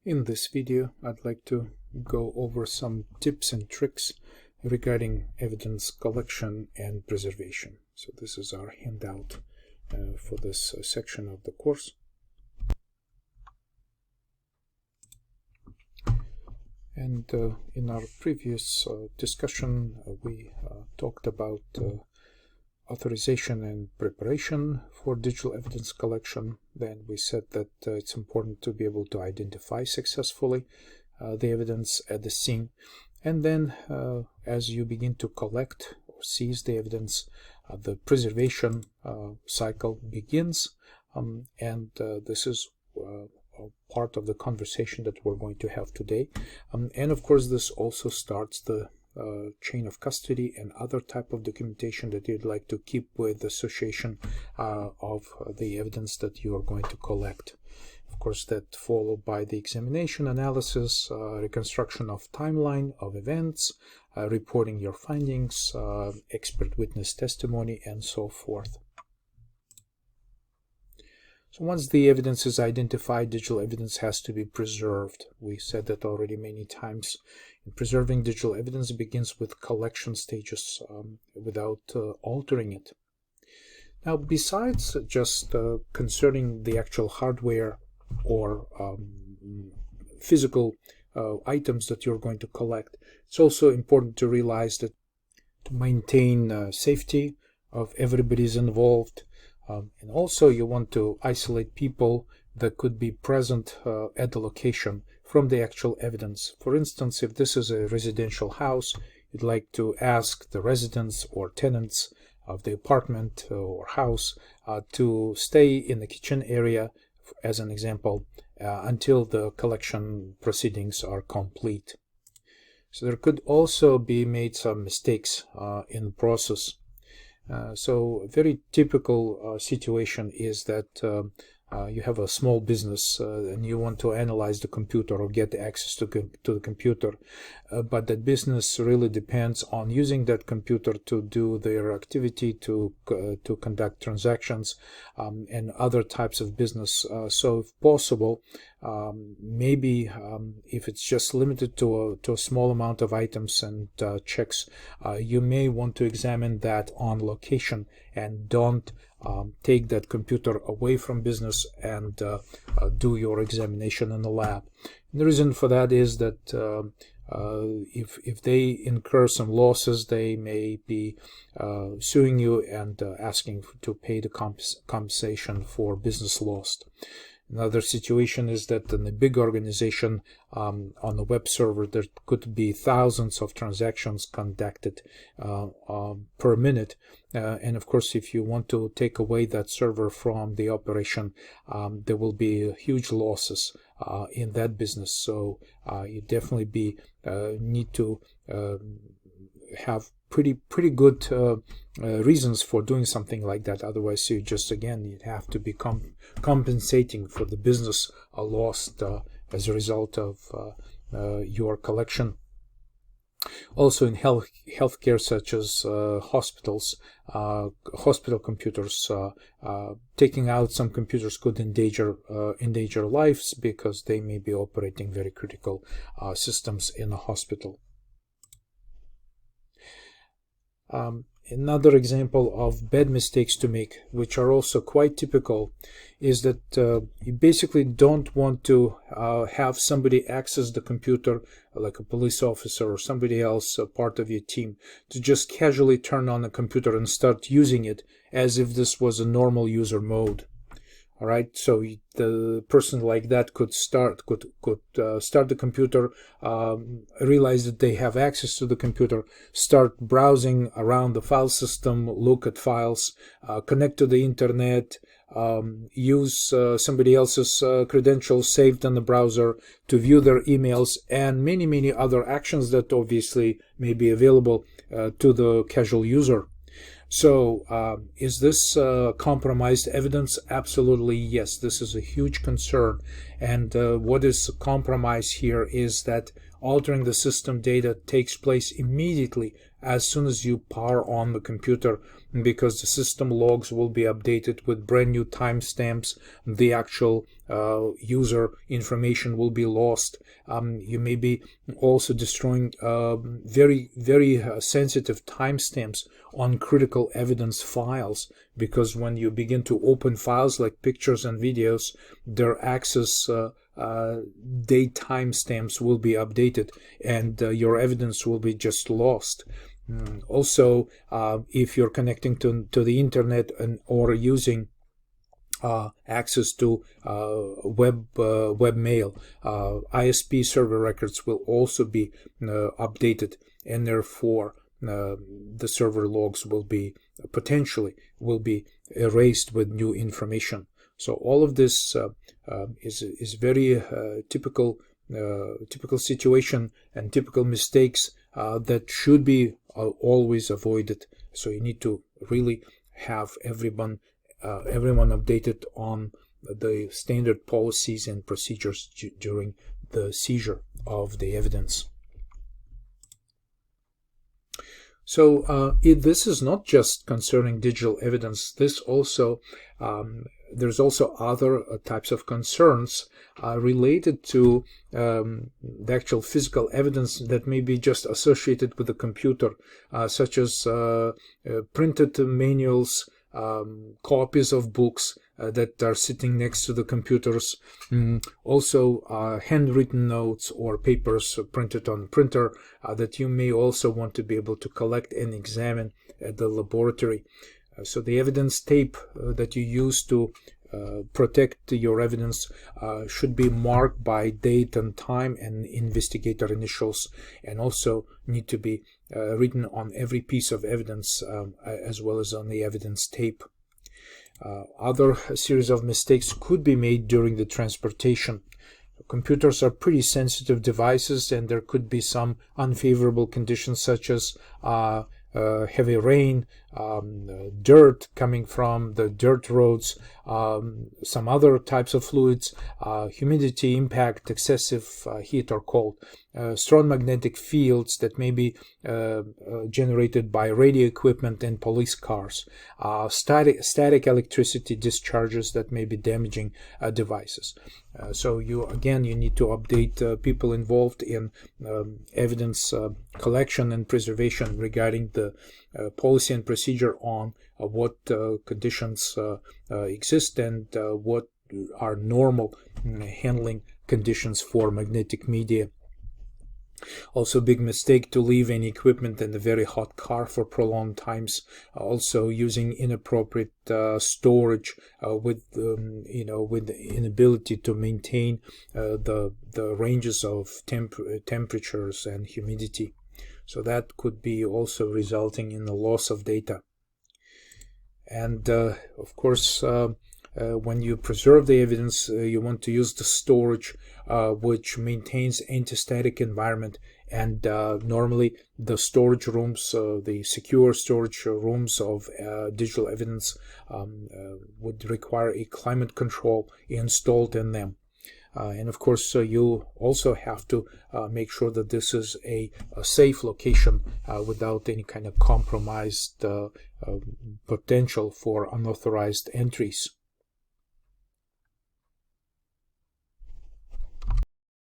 In this video, I'd like to go over some tips and tricks regarding evidence collection and preservation. So this is our handout for this section of the course. And in our previous discussion, we talked about authorization and preparation for digital evidence collection. Then we said that it's important to be able to identify successfully the evidence at the scene. And then as you begin to collect or seize the evidence, the preservation cycle begins. And this is part of the conversation that we're going to have today. And of course, this also starts the chain of custody and other type of documentation that you'd like to keep with the association of the evidence that you are going to collect. Of course, that followed by the examination, analysis, reconstruction of timeline of events, reporting your findings, expert witness testimony, and so forth. So once the evidence is identified, digital evidence has to be preserved. We said that already many times. In preserving digital evidence, it begins with collection stages without altering it. Now, besides just concerning the actual hardware or physical items that you're going to collect, it's also important to realize that to maintain safety of everybody's involved. And also you want to isolate people that could be present at the location from the actual evidence. For instance, if this is a residential house, you'd like to ask the residents or tenants of the apartment or house to stay in the kitchen area, as an example, until the collection proceedings are complete. So there could also be made some mistakes in the process. So a very typical situation is that you have a small business and you want to analyze the computer or get access to the computer, but that business really depends on using that computer to do their activity, to conduct transactions and other types of business. So if possible, maybe if it's just limited to a small amount of items and checks, you may want to examine that on location and don't take that computer away from business and do your examination in the lab. And the reason for that is that if they incur some losses, they may be suing you and asking to pay the compensation for business lost. Another situation is that in a big organization on the web server, there could be thousands of transactions conducted per minute. And of course, if you want to take away that server from the operation, there will be huge losses in that business. So you definitely need to have pretty good reasons for doing something like that. Otherwise, you'd have to be compensating for the business lost as a result of your collection. Also in healthcare, such as hospitals, hospital computers, taking out some computers could endanger lives because they may be operating very critical systems in a hospital. Another example of bad mistakes to make, which are also quite typical, is that you basically don't want to have somebody access the computer, like a police officer or somebody else, a part of your team, to just casually turn on the computer and start using it as if this was a normal user mode. All right, so the person like that could start the computer, realize that they have access to the computer, start browsing around the file system, look at files, connect to the internet, use somebody else's credentials saved in the browser to view their emails, and many other actions that obviously may be available to the casual user. So is this compromised evidence? Absolutely yes. This is a huge concern. And what is compromised here is that altering the system data takes place immediately as soon as you power on the computer because the system logs will be updated with brand new timestamps. The actual user information will be lost. You may be also destroying very sensitive timestamps on critical evidence files, because when you begin to open files like pictures and videos, their access date timestamps will be updated, and your evidence will be just lost. Also, if you're connecting to the internet or using access to webmail, ISP server records will also be updated, and therefore the server logs will be potentially erased with new information. So all of this is very typical situation and typical mistakes that should be always avoided. So you need to really have everyone updated on the standard policies and procedures during the seizure of the evidence. So this is not just concerning digital evidence. This also there's also other types of concerns related to the actual physical evidence that may be just associated with the computer, such as printed manuals, copies of books that are sitting next to the computers, also handwritten notes or papers printed on printer that you may also want to be able to collect and examine at the laboratory. So the evidence tape that you use to protect your evidence should be marked by date and time and investigator initials, and also need to be written on every piece of evidence as well as on the evidence tape. Other series of mistakes could be made during the transportation. Computers are pretty sensitive devices, and there could be some unfavorable conditions such as heavy rain, dirt coming from the dirt roads, some other types of fluids, humidity, impact, excessive heat or cold, strong magnetic fields that may be generated by radio equipment and police cars, static electricity discharges that may be damaging devices. So you need to update people involved in evidence collection and preservation regarding the policy and procedure on what conditions exist and what are normal handling conditions for magnetic media. Also, big mistake to leave any equipment in a very hot car for prolonged times. Also, using inappropriate storage with the inability to maintain the ranges of temperatures and humidity. So that could be also resulting in the loss of data. And of course, when you preserve the evidence, you want to use the storage which maintains anti-static environment, and normally the storage rooms, the secure storage rooms of digital evidence would require a climate control installed in them. And of course, you also have to make sure that this is a safe location without any kind of compromised potential for unauthorized entries.